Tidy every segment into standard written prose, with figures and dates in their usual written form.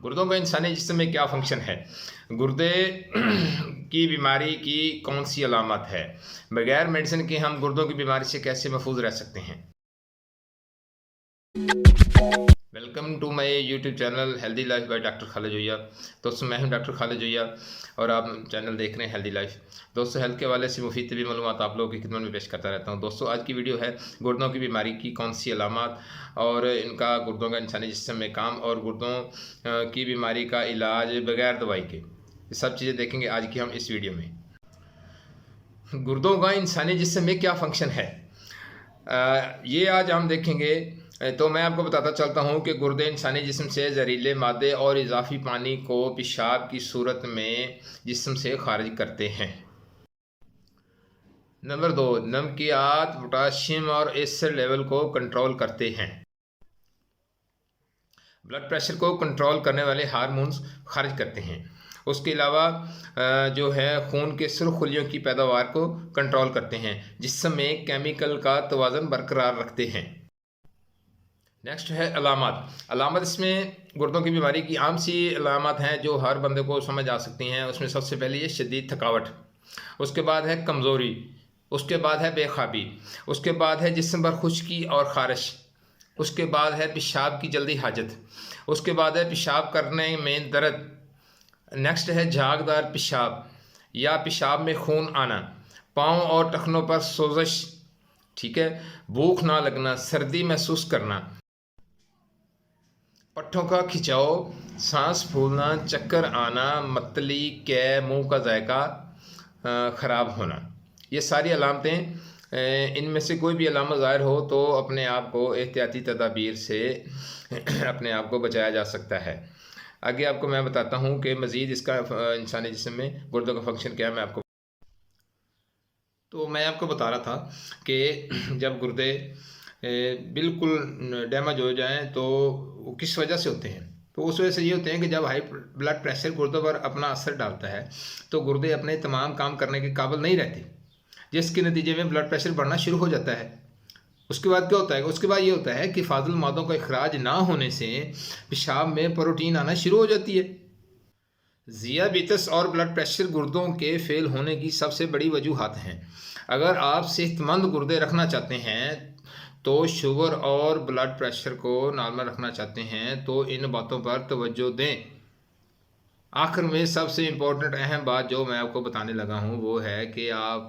गुर्दों का इंसानी जिस्म में क्या फंक्शन है? गुर्दे की बीमारी की कौन सी अलामत है? बगैर मेडिसिन के हम गुर्दों की बीमारी से कैसे महफूज रह सकते हैं? Welcome to my YouTube channel healthy life by doctor Khalid Zoya. दोस्तों, मैं हूं डॉक्टर खालिद जोया और आप चैनल देख रहे हैं हेल्दी लाइफ। दोस्तों, हेल्थ के हवाले से मुफीद तबी मालूमात आप लोगों की खिदमत में पेश करता रहता हूं। दोस्तों, आज की वीडियो है गुर्दों की बीमारी की कौन सी अलामत और इनका गुर्दों का इंसानी जिस्म में काम और गुर्दों की बीमारी का इलाज बगैर दवाई के, ये सब चीज़ें देखेंगे आज की हम इस वीडियो में। गुर्दों का इंसानी जिस्म में क्या फंक्शन है, ये आज हम देखेंगे। तो मैं आपको बताता चलता हूँ कि गुर्दे इंसानी जिस्म से जहरीले मादे और इजाफी पानी को पेशाब की सूरत में जिस्म से खारिज करते हैं। नंबर 2, नमकियात, पोटाशियम और एसिड लेवल को कंट्रोल करते हैं। ब्लड प्रेशर को कंट्रोल करने वाले हार्मोन्स खारिज करते हैं। उसके अलावा जो है खून के सुर्खुलियों की पैदावार को कंट्रोल करते हैं, जिस्म में केमिकल का तवाज़ुन बरकरार रखते हैं। नेक्स्ट है अलामत। अलामत इसमें गुर्दों की बीमारी की आम सी अलामत हैं जो हर बंदे को समझ आ सकती हैं। उसमें सबसे पहले ये शदीद थकावट, उसके बाद है कमज़ोरी, उसके बाद है बेखाबी, उसके बाद है जिस्म पर खुश्की और ख़ारिश, उसके बाद है पेशाब की जल्दी हाजत, उसके बाद है पेशाब करने में दर्द। नेक्स्ट है झागदार पेशाब या पेशाब में खून आना, पाँव और टखनों पर सोजश, ठीक है, भूख ना लगना, सर्दी महसूस करना, पट्ठों का खिंचाव, सांस फूलना, चक्कर आना, मतली, कै, मुंह का जायका ख़राब होना। ये सारी अलामतें, इनमें से कोई भी अलामत ज़ाहिर हो तो अपने आप को एहतियाती तदाबीर से अपने आप को बचाया जा सकता है। आगे आपको मैं बताता हूँ कि मज़ीद इसका इंसानी जिस्म में गुर्दों का फंक्शन क्या है। मैं आपको बता रहा था कि जब गुर्दे बिल्कुल डैमेज हो जाएं तो वो किस वजह से होते हैं। तो उस वजह से ये होते हैं कि जब हाई ब्लड प्रेशर गुर्दों पर अपना असर डालता है तो गुर्दे अपने तमाम काम करने के काबिल नहीं रहते, जिसके नतीजे में ब्लड प्रेशर बढ़ना शुरू हो जाता है। उसके बाद क्या होता है? उसके बाद ये होता है कि फाजिल मादों का इखराज ना होने से पेशाब में प्रोटीन आना शुरू हो जाती है। ज़ियाबितस और ब्लड प्रेशर गुर्दों के फेल होने की सबसे बड़ी वजूहात हैं। अगर आप सेहतमंद गुर्दे रखना चाहते हैं तो शुगर और ब्लड प्रेशर को नॉर्मल रखना चाहते हैं तो इन बातों पर तवज्जो दें। आखिर में सबसे इम्पोर्टेंट अहम बात जो मैं आपको बताने लगा हूँ वो है कि आप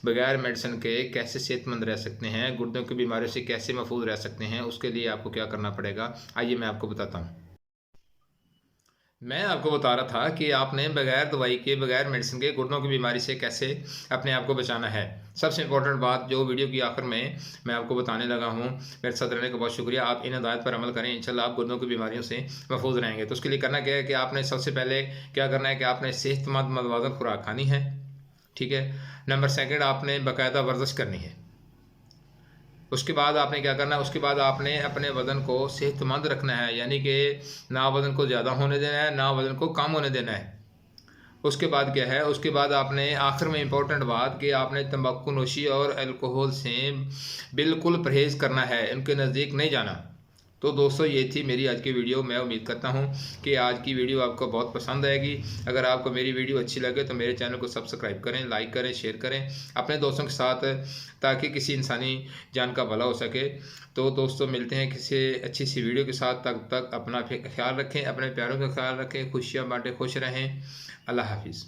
बगैर मेडिसिन के कैसे सेहतमंद रह सकते हैं, गुर्दों की बीमारियों से कैसे महफूज रह सकते हैं। उसके लिए आपको क्या करना पड़ेगा, आइए मैं आपको बताता हूँ। मैं आपको बता रहा था कि आपने बगैर दवाई के, बगैर मेडिसिन के गुर्दों की बीमारी से कैसे अपने आप को बचाना है। सबसे इम्पोर्टेंट बात जो वीडियो की आखिर में मैं आपको बताने लगा हूँ। मेरे साथ रहने का बहुत शुक्रिया। आप इन हिदायत पर अमल करें, इंशाल्लाह आप गुर्दों की बीमारियों से महफूज रहेंगे। तो उसके लिए करना क्या है कि आपने सबसे पहले क्या करना है कि आपने सेहतमंद मतवाज़न खुराक खानी है, ठीक है। नंबर 2, आपने बाकायदा वर्जिश करनी है। उसके बाद आपने क्या करना है, उसके बाद आपने अपने वज़न को सेहतमंद रखना है, यानी कि ना वज़न को ज़्यादा होने देना है ना वज़न को कम होने देना है। उसके बाद क्या है, उसके बाद आपने आखिर में इम्पोर्टेंट बात कि आपने तंबाकू नोशी और अल्कोहल से बिल्कुल परहेज़ करना है, इनके नज़दीक नहीं जाना। तो दोस्तों, ये थी मेरी आज की वीडियो। मैं उम्मीद करता हूँ कि आज की वीडियो आपको बहुत पसंद आएगी। अगर आपको मेरी वीडियो अच्छी लगे तो मेरे चैनल को सब्सक्राइब करें, लाइक करें, शेयर करें अपने दोस्तों के साथ, ताकि किसी इंसानी जान का भला हो सके। तो दोस्तों, मिलते हैं किसी अच्छी सी वीडियो के साथ। तब तक अपना ख्याल रखें, अपने प्यारों का ख्याल रखें, खुशियाँ बांटें, खुश रहें। अल्लाह हाफिज़।